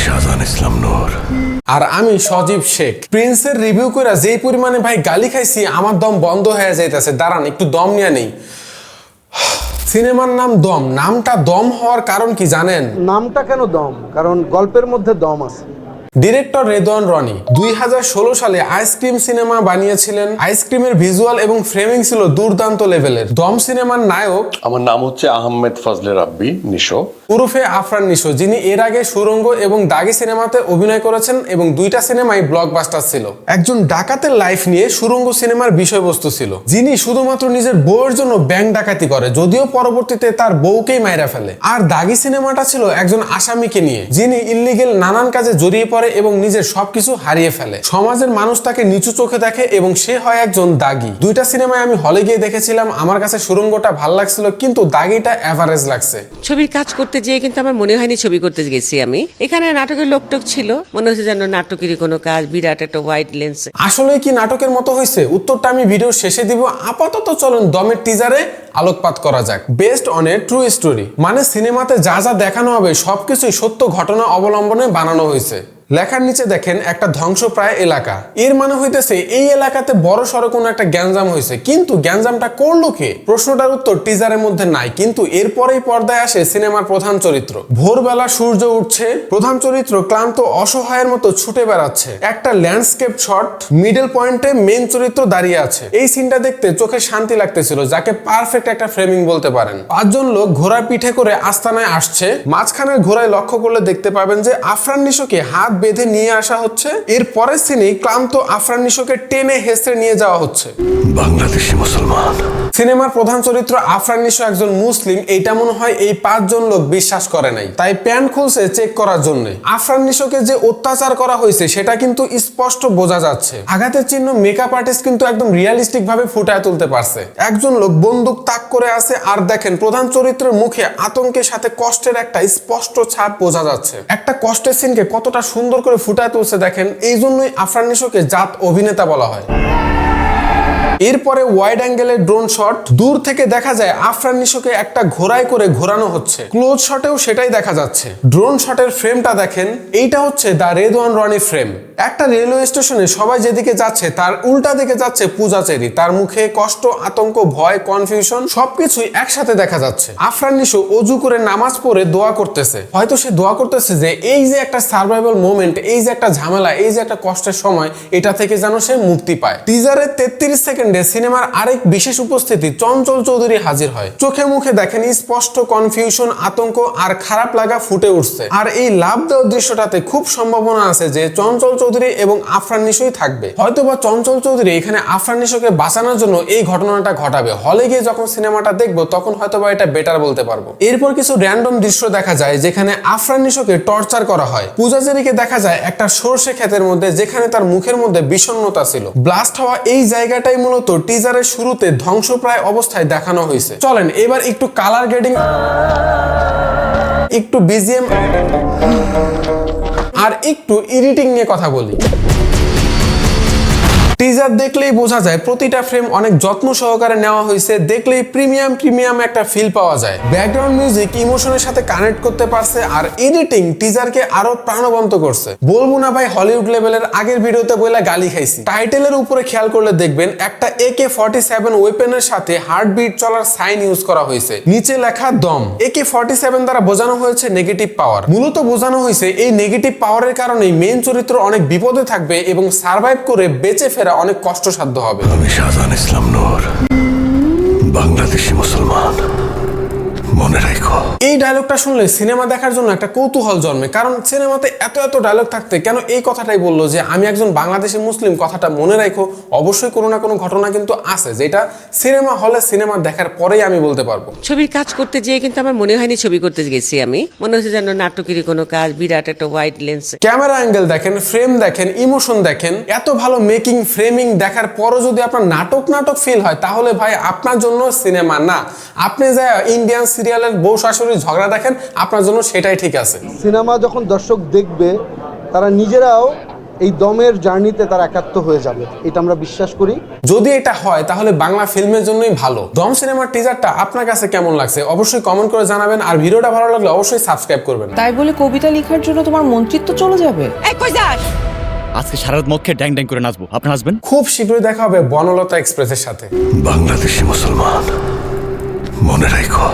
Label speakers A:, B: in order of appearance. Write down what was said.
A: শাহজাহান ইসলাম নূর।
B: আর আমি সজীব শেখ। প্রিন্সের রিভিউ করে যেই পরিমাণে ভাই গালি খাইছি আমার দম বন্ধ হয়ে যাইতেছে। দাঁড়ান একটু দম নিয়ে নেই। সিনেমার নাম দম। নামটা দম হওয়ার কারণ কি জানেন?
C: নামটা কেন দম? কারণ গল্পের মধ্যে দম আছে।
B: ডিরেক্টর রেদওয়ান রনি 2016 সালে আইসক্রিম সিনেমা বানিয়েছিলেন। আইসক্রিমের ভিজুয়াল এবং ফ্রেমিং ছিল দুর্দান্ত লেভেলের। দম সিনেমার নায়ক
A: আমার নাম হচ্ছে আহমেদ ফজলে রাব্বি নিশো,
B: উরুফে আফরান নিশো, যিনি এর আগে সুরঙ্গ এবং দাগি সিনেমাতে অভিনয় করেছেন এবং দুইটা সিনেমাই ব্লকবাস্টার ছিল। একজন ডাকাতের লাইফ নিয়ে সুরঙ্গ সিনেমার বিষয়বস্তু ছিল, যিনি শুধুমাত্র নিজের বউয়ের জন্য ব্যাংক ডাকাতি করে, যদিও পরবর্তীতে তার বউকেই মাইরা ফেলে। আর দাগি সিনেমাটা ছিল একজন আসামিকে নিয়ে, যিনি ইল্লিগেল নানান কাজে জড়িয়ে পড়ে এবং নিজের সবকিছু হারিয়ে ফেলে। সমাজের মানুষ তাকে নিচু চোখে দেখে এবং সে হয় একজন দাগি। দুইটা সিনেমায় আমি হলে গিয়ে দেখেছিলাম। আমার কাছে সুরঙ্গটা ভাল লাগছিল, কিন্তু দাগিটা এভারেজ লাগছে।
D: ছবির কাজ করতে যেয়ে কিন্তু আমার মনে হয়নি ছবি করতে গেছি আমি। এখানে নাটকের লোকটোক ছিল, মনে হচ্ছে যেন নাটকেরই কোনো কাজ, বিরাট একটা হোয়াইট লেন্স।
B: আসলে কি নাটকের মতো হয়েছে? উত্তরটা আমি ভিডিও শেষে দিব। আপাতত চলুন দমের টিজারে আলোকপাত করা যাক। Best on a true story, মানে সিনেমাতে যা যা দেখানো হবে সবকিছুই সত্য ঘটনা অবলম্বনে বানানো হয়েছে। লেখার নিচে দেখেন একটা ধ্বংসপ্রায় এলাকা। এর মানে হইতেছে এই এলাকাতে বড় সড়ো কোনো একটা গ্যাঞ্জাম হয়েছে, কিন্তু গ্যাঞ্জামটা করলো কে? প্রশ্নটার উত্তর টিজারের মধ্যে নাই, কিন্তু এরপরেই পর্দায় আসে সিনেমার প্রধান চরিত্র। ভোরবেলা সূর্য উঠছে, প্রধান চরিত্র ক্লান্ত অসহায়ের মতো ছুটে বেড়াচ্ছে। একটা ল্যান্ডস্কেপ শট, মিডল পয়েন্টে মেন চরিত্র দাঁড়িয়ে আছে। এই সিনটা দেখতে চোখে শান্তি লাগতেছিল, যাকে পারফেক্ট একটা ফ্রেমিং বলতে পারেন। 5 জন লোক ঘোড়ার পিঠে করে আস্তানায় আসছে। মাঝখানের ঘোড়ায় লক্ষ্য করলে দেখতে পাবেন যে আফরান নিশোকে হাত বেঁধে নিয়ে আসা হচ্ছে। এর পরের সিনেই ক্লান্ত আফরান নিশোকে টেনে হেসড়ে নিয়ে যাওয়া হচ্ছে।
A: বাংলাদেশি মুসলমান।
B: সিনেমার প্রধান চরিত্র আফরান নিশো একজন মুসলিম, এইটা মনে হয় এই 5 জন লোক বিশ্বাস করে নাই, তাই প্যান্ট খুলছে চেক করার জন্য। আফরান নিশোকে যে অত্যাচার করা হয়েছে সেটা কিন্তু স্পষ্ট বোঝা যাচ্ছে। আঘাতের চিহ্ন মেকআপ আর্টিস্ট কিন্তু একদম রিয়ালিস্টিক ভাবে ফুটায় তুলতে পারছে। একজন লোক বন্দুক তাক করে আছে, আর দেখেন প্রধান চরিত্রের মুখে আতঙ্কের সাথে কষ্টের একটা স্পষ্ট ছাপ বোঝা যাচ্ছে। একটা কষ্টের সিনকে কতটা সুন্দর করে ফুটায় তুলছে দেখেন। এই জন্যই আফরান নিশোকে জাত অভিনেতা বলা হয়। এরপরে ওয়াইড অ্যাঙ্গেলের ড্রোন শট, দূর থেকে দেখা যায় আফরান নিশোকে একটা ঘোড়ায় করে ঘোরানো হচ্ছে। ক্লোজ শটেও সেটাই দেখা যাচ্ছে। ড্রোন শটের ফ্রেমটা দেখেন, এইটা হচ্ছে দা রেদওয়ান রনি ফ্রেম। একটা রেলওয়ে স্টেশনে সবাই যেদিকে যাচ্ছে তার উল্টা দিকে যাচ্ছে পূজাচেরি। তার মুখে কষ্ট, আতঙ্ক, ভয়, কনফিউশন সবকিছুই একসাথে দেখা যাচ্ছে। আফরান নিশো অজু করে নামাজ পড়ে দোয়া করতেছে। হয়তো সে দোয়া করতেছে যে এই যে একটা সার্ভাইভাল মোমেন্ট, এই যে একটা ঝামেলা, এই যে একটা কষ্টের সময়, এটা থেকে যেন সে মুক্তি পায়। টিজারের 33 সেকেন্ডে সিনেমার আরেক বিশেষ উপস্থিতি চঞ্চল চৌধুরী হাজির হয়। চোখে মুখে দেখেন স্পষ্ট কনফিউশন, আতঙ্ক আর খারাপ লাগা ফুটে উঠছে। আর এই লাভ দেওয়ার দৃশ্যটাতে খুব সম্ভাবনা আছে যে চঞ্চল চৌধুরী এবং আফরান নিশোই থাকবে। হয়তোবা চঞ্চল চৌধুরী এখানে আফরান নিশোকে বাঁচানোর জন্য এই ঘটনাটা ঘটাবে। হলে গিয়ে যখন সিনেমাটা দেখবো তখন হয়তোবা এটা বেটার বলতে পারবো। এরপর কিছু র্যান্ডম দৃশ্য দেখা যায় যেখানে আফরান নিশোকে টর্চার করা হয়। পূজাচেরিকে দেখা যায় একটা সরষে ক্ষেতের মধ্যে, যেখানে তার মুখের মধ্যে বিষণ্ণতা ছিল। ব্লাস্ট হওয়া এই জায়গাটাই মূলত টিজারের শুরুতে ধ্বংসপ্রায় অবস্থায় দেখানো হয়েছে। চলেন এবার একটু কালার গ্রেডিং, একটু বিজিএম আর একটু এডিটিং নিয়ে কথা বলি। টিজার দেখলেই বোঝা যায় প্রতিটা ফ্রেম অনেক যত্ন সহকারে নেওয়া হয়েছে। দেখলেই প্রিমিয়াম একটা ফিল পাওয়া যায়। ব্যাকগ্রাউন্ড মিউজিক ইমোশনের সাথে কানেক্ট করতে পারছে, আর এডিটিং টিজারকে আরো প্রাণবন্ত করছে। বলবো না ভাই হলিউড লেভেলের, আগের ভিডিওতে বইলা গালি খাইছি। টাইটেলের উপরে খেয়াল করলে দেখবেন একটা AK-47 ওয়েপেনের সাথে হার্টবিট চলার সাইন ইউজ করা হয়েছে। নিচে লেখা দম। AK-47 দ্বারা বোঝানো হয়েছে নেগেটিভ পাওয়ার। মূলত বোঝানো হয়েছে এই নেগেটিভ পাওয়ারের কারণেই মেইন চরিত্র অনেক বিপদে থাকবে এবং সার্ভাইভ করে বেঁচে ফেরা অনেক কষ্টসাধ্য হবে।
A: আমি শাহজাহান ইসলাম নূর, বাংলাদেশি মুসলমান। মনে রাখো।
B: এই ডায়লগটা শুনলে সিনেমা দেখার জন্য একটা কৌতূহল জন্মে, কারণ সিনেমাতে এত ডায়লগ থাকতে কেন এই কথাটাই বললো যে আমি একজন বাংলাদেশি মুসলিম। কথাটা মনে রাখো। অবশ্যই কোনো না কোনো ঘটনা কিন্তু আছে, যেটা সিনেমা হলে সিনেমা দেখার পরেই আমি বলতে পারবো।
D: ছবির কাজ করতে যেয়ে কিন্তু আমার মনে হয়নি ছবি করতে গেছি আমি। মনে হচ্ছে যেন নাটকেরই কোনো কাজ, বিরাট একটা হোয়াইট লেন্স।
B: ক্যামেরা অ্যাঙ্গেল দেখেন, ফ্রেম দেখেন, ইমোশন দেখেন। এত ভালো মেকিং, ফ্রেমিং দেখার পরও যদি আপনার নাটক ফিল হয়, তাহলে ভাই আপনার জন্য সিনেমা না। আপনি যা ইন্ডিয়ান সিরিয়ালের বউ শাশুড়ি ঝগড়া দেখেন, আপনার জন্য সেটাই ঠিক আছে।
C: সিনেমা যখন দর্শক দেখবে তারা নিজেরাও এই দমের জার্নিতে তারা একাত্ম হয়ে যাবে, এটা আমরা বিশ্বাস করি।
B: যদি এটা হয় তাহলে বাংলা ফিল্মের জন্যই ভালো। দম সিনেমার টিজারটা আপনার কাছে কেমন লাগছে অবশ্যই কমেন্ট করে জানাবেন, আর ভিডিওটা ভালো লাগলে অবশ্যই সাবস্ক্রাইব করবেন।
E: তাই বলে কবিতা লেখার জন্য তোমার মন্ত্রিত্ব চলে যাবে?
D: এই কই যাস?
F: আজকে সারা রাত মদ খেয়ে ড্যাং ড্যাং করে নাচবো, আপনি নাচবেন?
B: খুব শীঘ্রই দেখা হবে বনলতা এক্সপ্রেসের সাথে।
A: বাংলাদেশি মুসলমান মনে রাখো।